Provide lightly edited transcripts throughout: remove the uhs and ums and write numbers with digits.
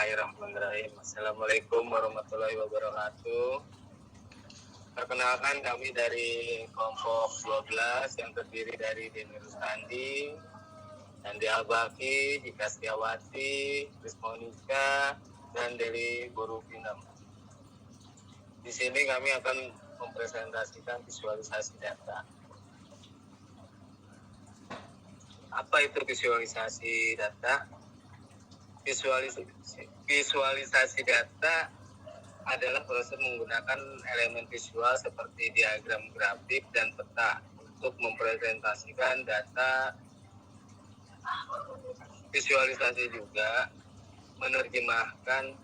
Bismillahirrahmanirrahim. Assalamualaikum warahmatullahi wabarakatuh. Perkenalkan, kami dari kelompok 12 yang terdiri dari Deni Rustandi, Andi Albaki, Jika Setiawati, Krismonika, dan Deli Borupinam. Di sini kami akan mempresentasikan visualisasi data. Apa itu visualisasi data? Visualisasi data adalah proses menggunakan elemen visual seperti diagram grafik dan peta untuk mempresentasikan data. Visualisasi juga menerjemahkan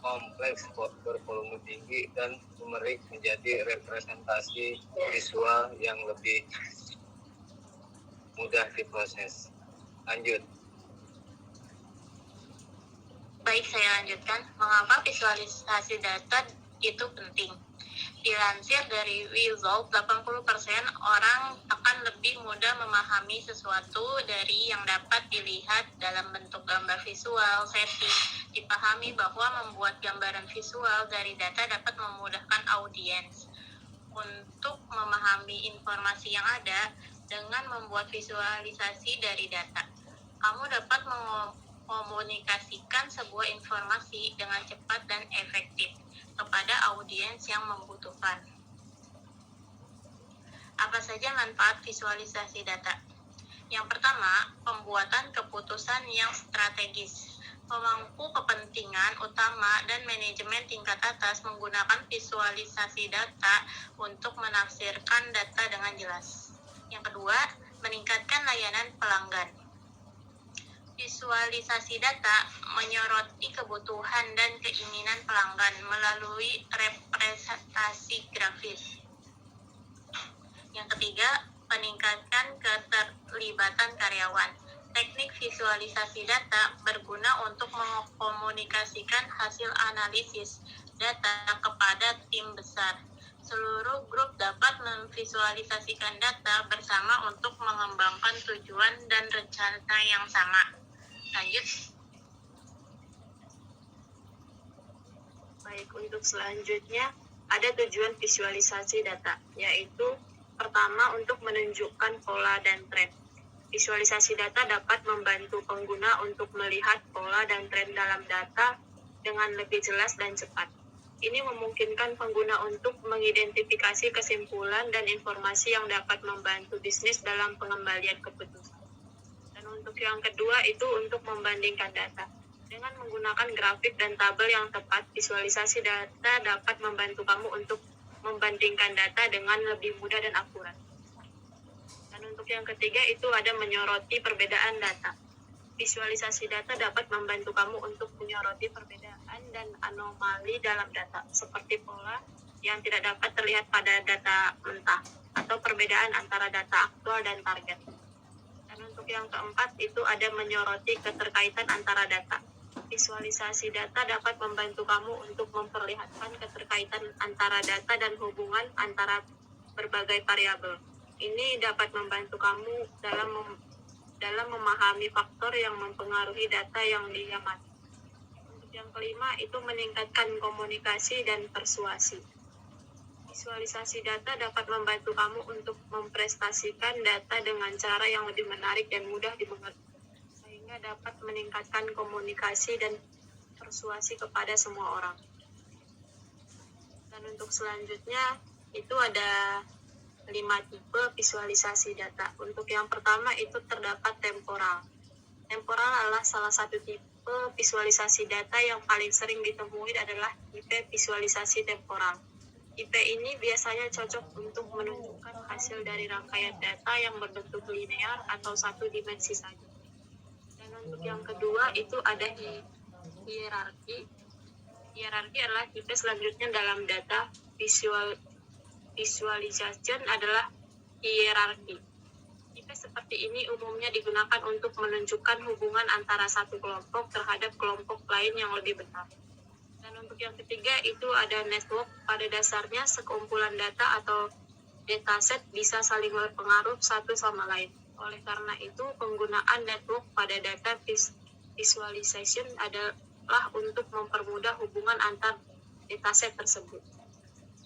kompleks bervolume tinggi dan numerik menjadi representasi visual yang lebih mudah diproses. Lanjut. Baik, saya lanjutkan. Mengapa visualisasi data itu penting? Dilansir dari Wezold, 80% orang akan lebih mudah memahami sesuatu dari yang dapat dilihat dalam bentuk gambar visual setting. Dipahami bahwa membuat gambaran visual dari data dapat memudahkan audiens untuk memahami informasi yang ada dengan membuat visualisasi dari data. Kamu dapat komunikasikan sebuah informasi dengan cepat dan efektif kepada audiens yang membutuhkan. Apa saja manfaat visualisasi data? Yang pertama, pembuatan keputusan yang strategis. Pemangku kepentingan utama dan manajemen tingkat atas menggunakan visualisasi data untuk menafsirkan data dengan jelas. Yang kedua, meningkatkan layanan pelanggan. Visualisasi data menyoroti kebutuhan dan keinginan pelanggan melalui representasi grafis. Yang ketiga, meningkatkan keterlibatan karyawan. Teknik visualisasi data berguna untuk mengkomunikasikan hasil analisis data kepada tim besar. Seluruh grup dapat memvisualisasikan data bersama untuk mengembangkan tujuan dan rencana yang sama. Lanjut. Baik, untuk selanjutnya ada tujuan visualisasi data, yaitu pertama untuk menunjukkan pola dan tren. Visualisasi data dapat membantu pengguna untuk melihat pola dan tren dalam data dengan lebih jelas dan cepat. Ini memungkinkan pengguna untuk mengidentifikasi kesimpulan dan informasi yang dapat membantu bisnis dalam pengembalian keputusan. Dan untuk yang kedua itu untuk membandingkan data. Dengan menggunakan grafik dan tabel yang tepat, visualisasi data dapat membantu kamu untuk membandingkan data dengan lebih mudah dan akurat. Dan untuk yang ketiga itu ada menyoroti perbedaan data. Visualisasi data dapat membantu kamu untuk menyoroti perbedaan dan anomali dalam data, seperti pola yang tidak dapat terlihat pada data mentah, atau perbedaan antara data aktual dan target. Dan untuk yang keempat itu ada menyoroti keterkaitan antara data. Visualisasi data dapat membantu kamu untuk memperlihatkan keterkaitan antara data dan hubungan antara berbagai variabel. Ini dapat membantu kamu dalam memahami faktor yang mempengaruhi data yang diamati. Untuk yang kelima itu meningkatkan komunikasi dan persuasi. Visualisasi data dapat membantu kamu untuk mempresentasikan data dengan cara yang lebih menarik dan mudah dimengerti, sehingga dapat meningkatkan komunikasi dan persuasi kepada semua orang. Dan untuk selanjutnya itu ada 5 tipe visualisasi data. Untuk yang pertama itu terdapat temporal. Temporal adalah salah satu tipe visualisasi data yang paling sering ditemui adalah tipe visualisasi temporal. Tipe ini biasanya cocok untuk menunjukkan hasil dari rangkaian data yang berbentuk linear atau satu dimensi saja. Dan untuk yang kedua itu ada hierarki. Hierarki adalah tipe selanjutnya dalam data. Visualization adalah hierarki. Tipe seperti ini umumnya digunakan untuk menunjukkan hubungan antara satu kelompok terhadap kelompok lain yang lebih besar. Dan untuk yang ketiga itu ada network. Pada dasarnya sekumpulan data atau dataset bisa saling berpengaruh satu sama lain. Oleh karena itu penggunaan network pada data visualization lah untuk mempermudah hubungan antar dataset tersebut.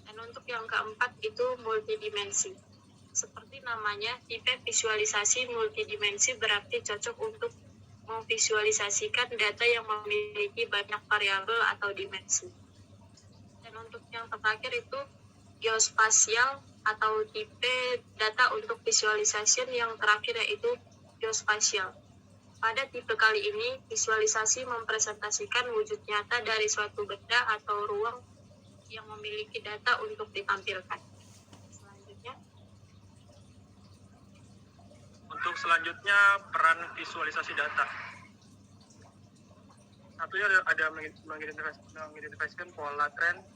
Dan untuk yang keempat itu multidimensi. Seperti namanya, tipe visualisasi multidimensi berarti cocok untuk memvisualisasikan data yang memiliki banyak variabel atau dimensi. Dan untuk yang terakhir itu geospasial atau tipe data untuk visualisasi yang terakhir yaitu geospasial. Pada tipe kali ini, visualisasi mempresentasikan wujud nyata dari suatu benda atau ruang yang memiliki data untuk ditampilkan. Untuk selanjutnya, peran visualisasi data. Satunya ada mengidentifikasikan pola tren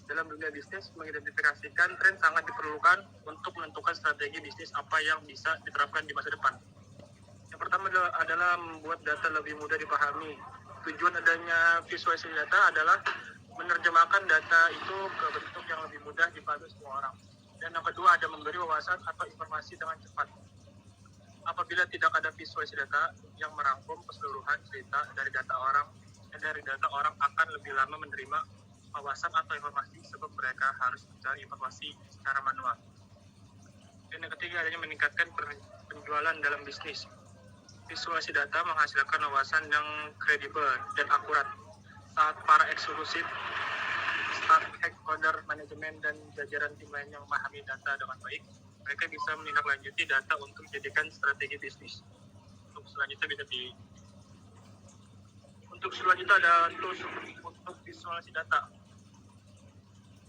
dalam dunia bisnis. Mengidentifikasikan tren sangat diperlukan untuk menentukan strategi bisnis apa yang bisa diterapkan di masa depan. Yang pertama adalah membuat data lebih mudah dipahami. Tujuan adanya visualisasi data adalah menerjemahkan data itu ke bentuk yang lebih mudah dipahami semua orang. Dan yang kedua ada memberi wawasan atau informasi dengan cepat. Apabila tidak ada visualisasi data yang merangkum keseluruhan cerita dari data orang akan lebih lama menerima wawasan atau informasi sebab mereka harus mencari informasi secara manual. Dan yang ketiga adanya meningkatkan penjualan dalam bisnis. Visualisasi data menghasilkan wawasan yang kredibel dan akurat saat para eksekutif, staf, stakeholder, manajemen, dan jajaran tim lainnya memahami data dengan baik. Mereka bisa menindaklanjuti data untuk dijadikan strategi bisnis. Untuk selanjutnya ada tools untuk visualisasi data.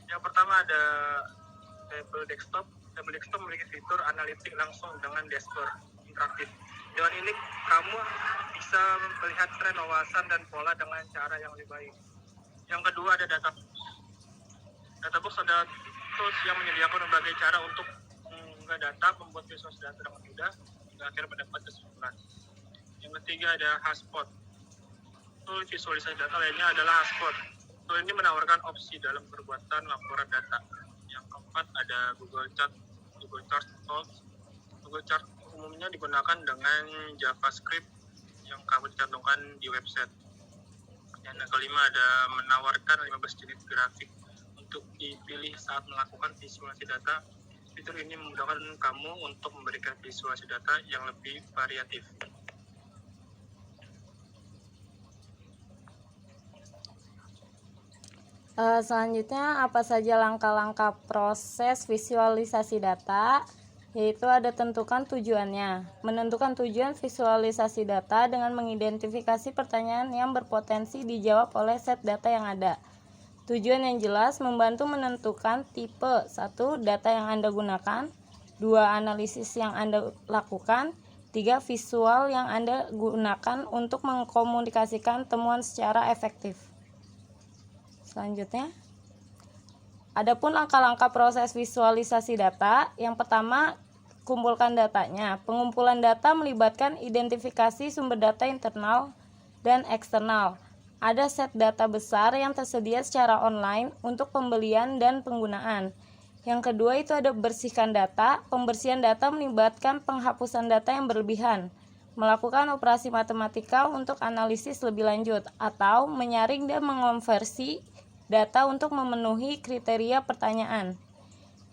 Yang pertama ada Table Desktop. Table Desktop memiliki fitur analitik langsung dengan dashboard interaktif. Dengan ini kamu bisa melihat tren, wawasan, dan pola dengan cara yang lebih baik. Yang kedua ada Databox. Databox ada tools yang menyediakan berbagai cara untuk data, membuat visualisasi data dengan mudah hingga akhirnya mendapat kesimpulan. Yang ketiga ada Hotspot. Tool visualisasi data lainnya adalah Hotspot. Tool ini menawarkan opsi dalam perbuatan laporan data. Yang keempat ada Google Chart. Google Chart Tools. Google Chart umumnya digunakan dengan JavaScript yang kamu cantumkan di website. Dan yang kelima ada menawarkan 15 jenis grafik untuk dipilih saat melakukan visualisasi data. Fitur ini memudahkan kamu untuk memberikan visualisasi data yang lebih variatif. Selanjutnya, apa saja langkah-langkah proses visualisasi data? Yaitu ada tentukan tujuannya. Menentukan tujuan visualisasi data dengan mengidentifikasi pertanyaan yang berpotensi dijawab oleh set data yang ada. Tujuan yang jelas membantu menentukan tipe 1. Data yang Anda gunakan, 2. Analisis yang Anda lakukan, 3. Visual yang Anda gunakan untuk mengkomunikasikan temuan secara efektif. Selanjutnya, adapun langkah-langkah proses visualisasi data. Yang pertama, kumpulkan datanya. Pengumpulan data melibatkan identifikasi sumber data internal dan eksternal. Ada set data besar yang tersedia secara online untuk pembelian dan penggunaan. Yang kedua itu ada bersihkan data. Pembersihan data melibatkan penghapusan data yang berlebihan, melakukan operasi matematika untuk analisis lebih lanjut, atau menyaring dan mengonversi data untuk memenuhi kriteria pertanyaan.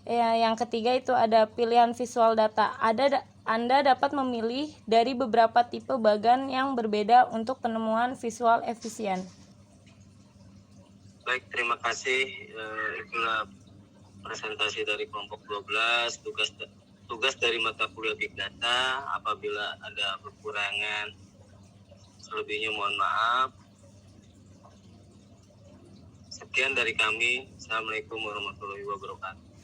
Yang ketiga itu ada pilihan visual data. Anda dapat memilih dari beberapa tipe bagan yang berbeda untuk penemuan visual efisien. Baik, terima kasih. Itulah presentasi dari kelompok 12, tugas dari mata kuliah Big Data. Apabila ada kekurangan, selebihnya mohon maaf. Sekian dari kami. Assalamualaikum warahmatullahi wabarakatuh.